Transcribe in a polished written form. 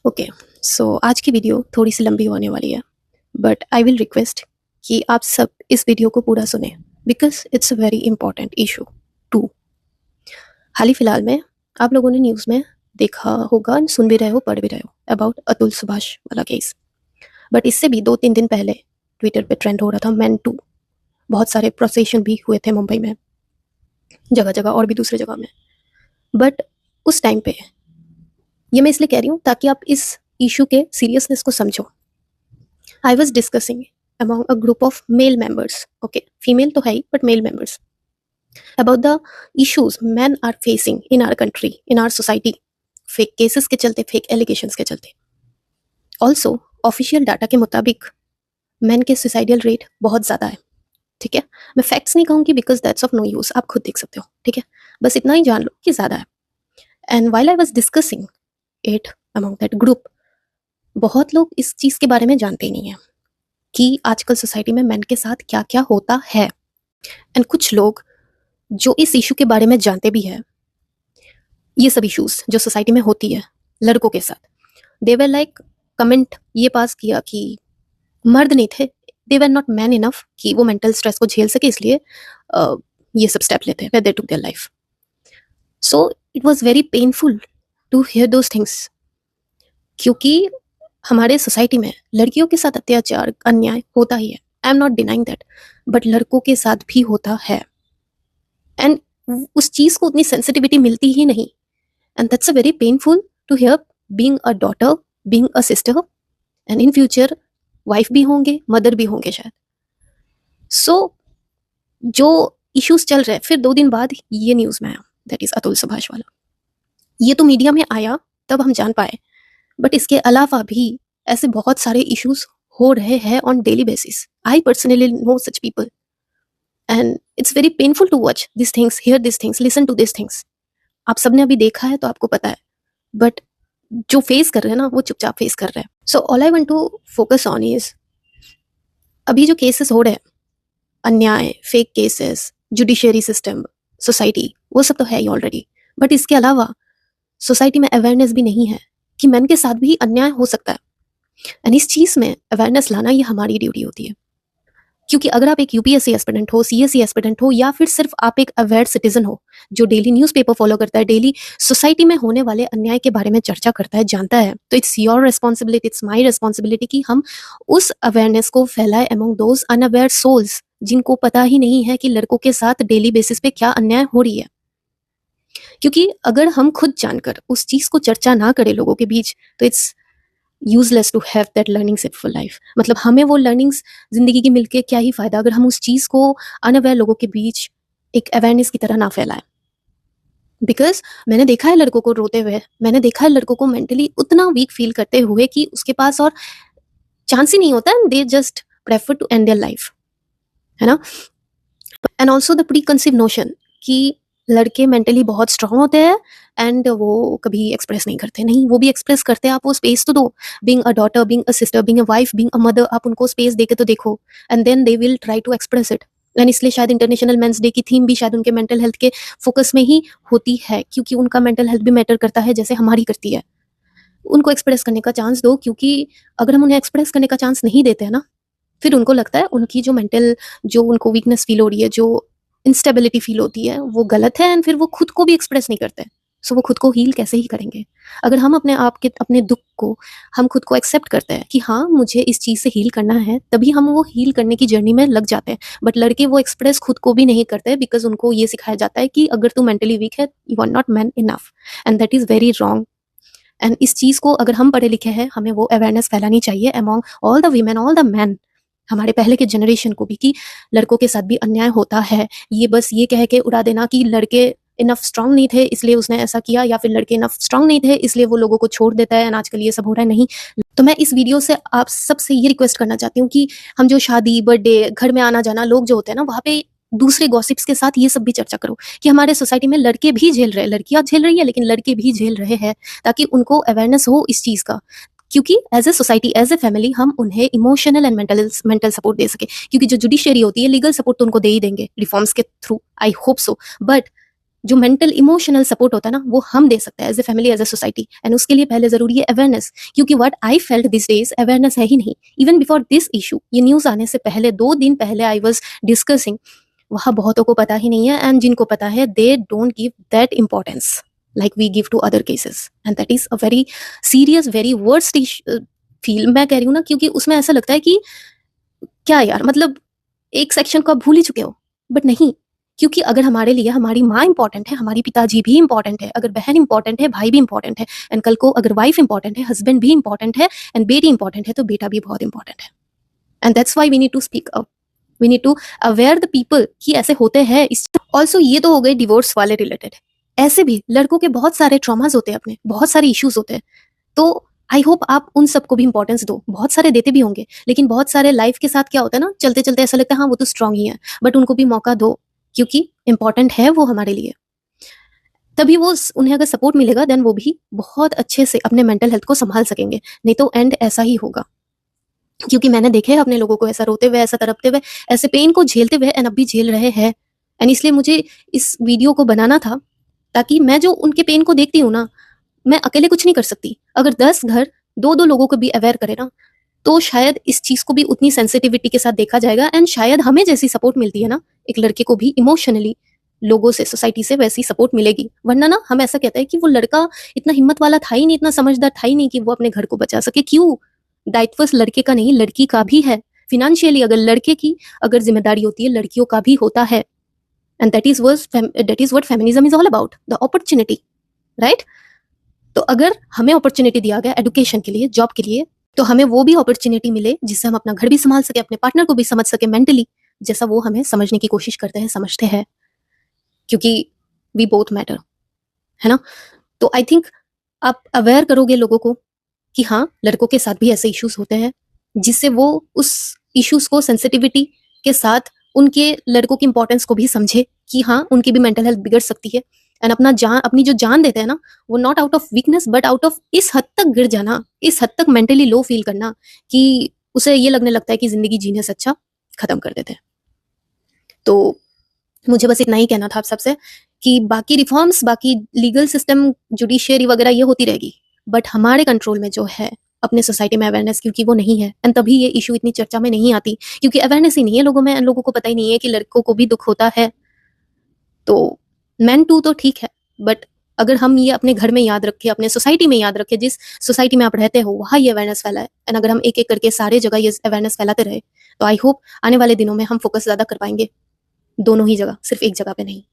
Okay, सो आज की video थोड़ी सी लंबी होने वाली है, बट आई विल रिक्वेस्ट कि आप सब इस वीडियो को पूरा सुने because it's a very important issue too. हाल ही फिलहाल में आप लोगों ने न्यूज़ में देखा होगा, सुन भी रहे हो, पढ़ भी रहे हो अबाउट अतुल सुभाष वाला केस। बट इससे भी 2-3 दिन पहले ट्विटर पे ट्रेंड हो रहा था मैन टू। बहुत सारे प्रोसेशन भी हुए थे मुंबई में, जगह जगह और भी दूसरी जगह में। बट उस टाइम पे ये मैं इसलिए कह रही हूँ ताकि आप इस इशू के सीरियसनेस को समझो। I was discussing among a group of male members, okay, female तो है ही, but male members, about the issues men are facing in our country, in our society, fake cases के चलते, fake allegations के चलते. Also, official data के मुताबिक men के suicidal rate बहुत ज़्यादा है, ठीक है। मैं facts नहीं कहूँगी because that's of no use, आप खुद देख सकते हो, ठीक है। बस इतना ही जान लो कि ज़्यादा है। And while I was discussing it among that group, बहुत लोग इस चीज़ के बारे में जानते ही नहीं है कि आजकल सोसाइटी में मेन के साथ क्या क्या होता है। एंड कुछ लोग जो इस इशू के बारे में जानते भी हैं, ये सब इश्यूज जो सोसाइटी में होती है लड़कों के साथ, दे वर लाइक कमेंट ये पास किया कि मर्द नहीं थे, दे वर नॉट मैन इनफ कि वो मेंटल स्ट्रेस को झेल सके, इसलिए ये सब स्टेप लेते हैं, they took their life. So it was very painful to hear those things, क्योंकि हमारे सोसाइटी में लड़कियों के साथ अत्याचार, अन्याय होता ही है, I am not denying that, but लड़कों के साथ भी होता है। एंड उस चीज़ को उतनी सेंसिटिविटी मिलती ही नहीं, and that's a very painful to hear, being a daughter, being a sister, and in future wife भी होंगे, मदर भी होंगे शायद। सो जो इश्यूज चल रहे हैं, फिर 2 दिन बाद ये न्यूज़ में आया, दैट इज अतुल सुभाष वाला। ये तो मीडिया में आया तब हम जान पाए, बट इसके अलावा भी ऐसे बहुत सारे इश्यूज हो रहे हैं on daily basis. I personally know such people and it's very painful to watch this things, hear this things, listen to this things. आप सबने अभी देखा है तो आपको पता है, बट जो फेस कर रहे हैं ना, वो चुपचाप फेस कर रहे हैं। So all I want to focus on is, अभी जो केसेस हो रहे हैं, अन्याय, fake cases, judiciary system, society, वो सब तो है ही ऑलरेडी, बट इसके अलावा सोसाइटी में अवेयरनेस भी नहीं है कि मेन के साथ भी अन्याय हो सकता है। एंड इस चीज़ में अवेयरनेस लाना ये हमारी ड्यूटी होती है, क्योंकि अगर आप एक यूपीएससी एस्पिरेंट हो, सीएससी एस्पिरेंट हो, या फिर सिर्फ आप एक अवेयर सिटीजन हो जो डेली न्यूज़पेपर फॉलो करता है, डेली सोसाइटी में होने वाले अन्याय के बारे में चर्चा करता है, जानता है, तो it's your responsibility, it's my responsibility कि हम उस अवेयरनेस को फैलाए अमंग दोज अनअवेयर सोल्स जिनको पता ही नहीं है कि लड़कों के साथ डेली बेसिस पे क्या अन्याय हो रही है। क्योंकि अगर हम खुद जानकर उस चीज़ को चर्चा ना करें लोगों के बीच, तो it's useless to have that learning set for life. मतलब हमें वो लर्निंग्स जिंदगी की मिलके क्या ही फायदा अगर हम उस चीज़ को अनअवेयर लोगों के बीच एक अवेयरनेस की तरह ना फैलाएं। बिकॉज मैंने देखा है लड़कों को रोते हुए, मैंने देखा है लड़कों को मेंटली उतना वीक फील करते हुए कि उसके पास और चांस ही नहीं होता, and they just prefer to end their life, है ना। And also the pre conceive notion कि लड़के मेंटली बहुत स्ट्रांग होते हैं एंड वो कभी एक्सप्रेस नहीं करते। नहीं, वो भी एक्सप्रेस करते हैं, आप वो स्पेस तो दो। Being a daughter, being a sister, being a wife, being a mother, आप उनको स्पेस देके तो देखो, and then they will try to express it. And इसलिए शायद इंटरनेशनल मेंस डे की थीम भी शायद उनके मेंटल हेल्थ के फोकस में ही होती है, क्योंकि उनका मेंटल हेल्थ भी मैटर करता है जैसे हमारी करती है। उनको एक्सप्रेस करने का चांस दो, क्योंकि अगर हम उन्हें एक्सप्रेस करने का चांस नहीं देते हैं ना, फिर उनको लगता है उनकी जो मेंटल, जो उनको वीकनेस फील हो रही है, जो इंस्टेबिलिटी फील होती है, वो गलत है, एंड फिर वो खुद को भी एक्सप्रेस नहीं करते। सो वो खुद को हील कैसे ही करेंगे? अगर हम अपने आप के, अपने दुख को हम खुद को एक्सेप्ट करते हैं कि हाँ मुझे इस चीज़ से हील करना है, तभी हम वो हील करने की जर्नी में लग जाते हैं। बट लड़के वो एक्सप्रेस खुद को भी नहीं करते, बिकॉज उनको ये सिखाया जाता है कि अगर तू मेंटली वीक है, you are not man enough, and that is very wrong. And इस चीज़ को अगर हम पढ़े लिखे हैं, हमें वो अवेयरनेस फैलानी चाहिए among all the women, all the man, हमारे पहले के जनरेशन को भी, कि लड़कों के साथ भी अन्याय होता है। ये बस ये कह के उड़ा देना कि लड़के इनफ स्ट्रांग नहीं थे इसलिए उसने ऐसा किया, या फिर लड़के इनफ स्ट्रांग नहीं थे इसलिए वो लोगों को छोड़ देता है, एंड आजकल ये सब हो रहा है, नहीं। तो मैं इस वीडियो से आप सबसे ये रिक्वेस्ट करना चाहती हूँ कि हम जो शादी, बर्थडे, घर में आना जाना लोग जो होते हैं ना, वहाँ पे दूसरे गॉसिप्स के साथ ये सब भी चर्चा करो कि हमारे सोसाइटी में लड़के भी झेल रहे हैं, लड़कियां झेल रही है, लेकिन लड़के भी झेल रहे हैं, ताकि उनको अवेयरनेस हो इस चीज़ का। क्योंकि as a society, as a family, हम उन्हें इमोशनल एंड मेंटल सपोर्ट दे सके। क्योंकि जो जुडिशियरी होती है, लीगल सपोर्ट तो उनको दे ही देंगे रिफॉर्म्स के through, I hope so, but जो मेंटल इमोशनल सपोर्ट होता है ना, वो हम दे सकते हैं as a family, as a society. And उसके लिए पहले जरूरी है अवेयरनेस, क्योंकि what I felt this days, awareness है ही नहीं। इवन बिफोर दिस इशू, ये न्यूज आने से पहले 2 दिन पहले आई वॉज डिस्कसिंग, वहाँ बहुतों को पता ही नहीं है, एंड जिनको पता है they don't give that importance like we give to other cases, and that is a very serious, very worst feel मैं कह रही हूँ ना, क्योंकि उसमें ऐसा लगता है कि क्या यार, मतलब एक सेक्शन को आप भूल ही चुके हो। बट नहीं, क्योंकि अगर हमारे लिए हमारी माँ इंपॉर्टेंट है, हमारी पिताजी भी इंपॉर्टेंट है, अगर बहन इंपॉर्टेंट है, भाई भी इंपॉर्टेंट है, एंड कल को अगर वाइफ इंपॉर्टेंट है, हस्बैंड भी इंपॉर्टेंट है, एंड बेटी इंपॉर्टेंट है, तो बेटा भी बहुत इंपॉर्टेंट है। And that's why we need to speak up, we need to aware the people कि ऐसे होते हैं। ऑल्सो ये तो हो गए डिवोर्स वाले रिलेटेड, ऐसे भी लड़कों के बहुत सारे ट्रॉमास होते हैं, अपने बहुत सारे इश्यूज होते हैं। तो आई होप आप उन सबको भी इंपॉर्टेंस दो। बहुत सारे देते भी होंगे, लेकिन बहुत सारे लाइफ के साथ क्या होता है ना, चलते चलते ऐसा लगता है हाँ वो तो स्ट्रांग ही है, बट उनको भी मौका दो, क्योंकि इंपॉर्टेंट है वो हमारे लिए। तभी वो उन्हें अगर सपोर्ट मिलेगा, देन वो भी बहुत अच्छे से अपने मेंटल हेल्थ को संभाल सकेंगे। नहीं तो एंड ऐसा ही होगा, क्योंकि मैंने देखे हैं अपने लोगों को ऐसा रोते हुए, ऐसा तड़पते हुए, ऐसे पेन को झेलते हुए, एंड अब भी झेल रहे हैं। एंड इसलिए मुझे इस वीडियो को बनाना था, ताकि मैं जो उनके पेन को देखती हूँ ना, मैं अकेले कुछ नहीं कर सकती। अगर 10 घर 2-2 लोगों को भी अवेयर करे ना, तो शायद इस चीज को भी उतनी सेंसिटिविटी के साथ देखा जाएगा, एंड शायद हमें जैसी सपोर्ट मिलती है ना एक लड़के को भी इमोशनली, लोगों से, सोसाइटी से वैसी सपोर्ट मिलेगी। वरना ना हम ऐसा कहते हैं कि वो लड़का इतना हिम्मत वाला था ही नहीं, इतना समझदार था ही नहीं कि वो अपने घर को बचा सके। क्यों? दायित्व लड़के का नहीं, लड़की का भी है। फिनेंशियली अगर लड़के की अगर जिम्मेदारी होती है, लड़कियों का भी होता है। And that is what feminism is all about, the opportunity, right? तो अगर हमें अपॉर्चुनिटी दिया गया एजुकेशन के लिए, जॉब के लिए, तो हमें वो भी अपॉर्चुनिटी मिले जिससे हम अपना घर भी संभाल सके, अपने पार्टनर को भी समझ सके मेंटली, जैसा वो हमें समझने की कोशिश करते हैं, समझते हैं, क्योंकि वी बोथ मैटर, है ना? तो आई थिंक आप अवेयर करोगे लोगों को कि हाँ, लड़कों के साथ भी ऐसे इश्यूज होते हैं, जिससे वो उस इश्यूज को सेंसिटिविटी के साथ उनके लड़कों की इंपॉर्टेंस को भी समझे कि हाँ, उनकी भी मेंटल हेल्थ बिगड़ सकती है। एंड अपनी जो जान देते हैं ना, वो not out of weakness, but out of इस हद तक गिर जाना, इस हद तक मेंटली लो फील करना कि उसे ये लगने लगता है कि जिंदगी जीने से अच्छा खत्म कर देते हैं। तो मुझे बस इतना ही कहना था आप सबसे कि बाकी रिफॉर्म्स, बाकी लीगल सिस्टम, जुडिशियरी वगैरह ये होती रहेगी, बट हमारे कंट्रोल में जो है अपने सोसाइटी में अवेयरनेस, क्योंकि वो नहीं है, एंड तभी ये इशू इतनी चर्चा में नहीं आती, क्योंकि अवेयरनेस ही नहीं है लोगों में, एंड लोगों को पता ही नहीं है कि लड़कों को भी दुख होता है। तो मैन टू तो ठीक है, बट अगर हम ये अपने घर में याद रखें, अपने सोसाइटी में याद रखें, जिस सोसाइटी में आप रहते हो वहाँ ये अवेयरनेस फैलाए, एंड अगर हम एक एक करके सारे जगह ये अवेयरनेस फैलाते रहे, तो आई होप आने वाले दिनों में हम फोकस ज्यादा कर पाएंगे दोनों ही जगह, सिर्फ एक जगह पे नहीं।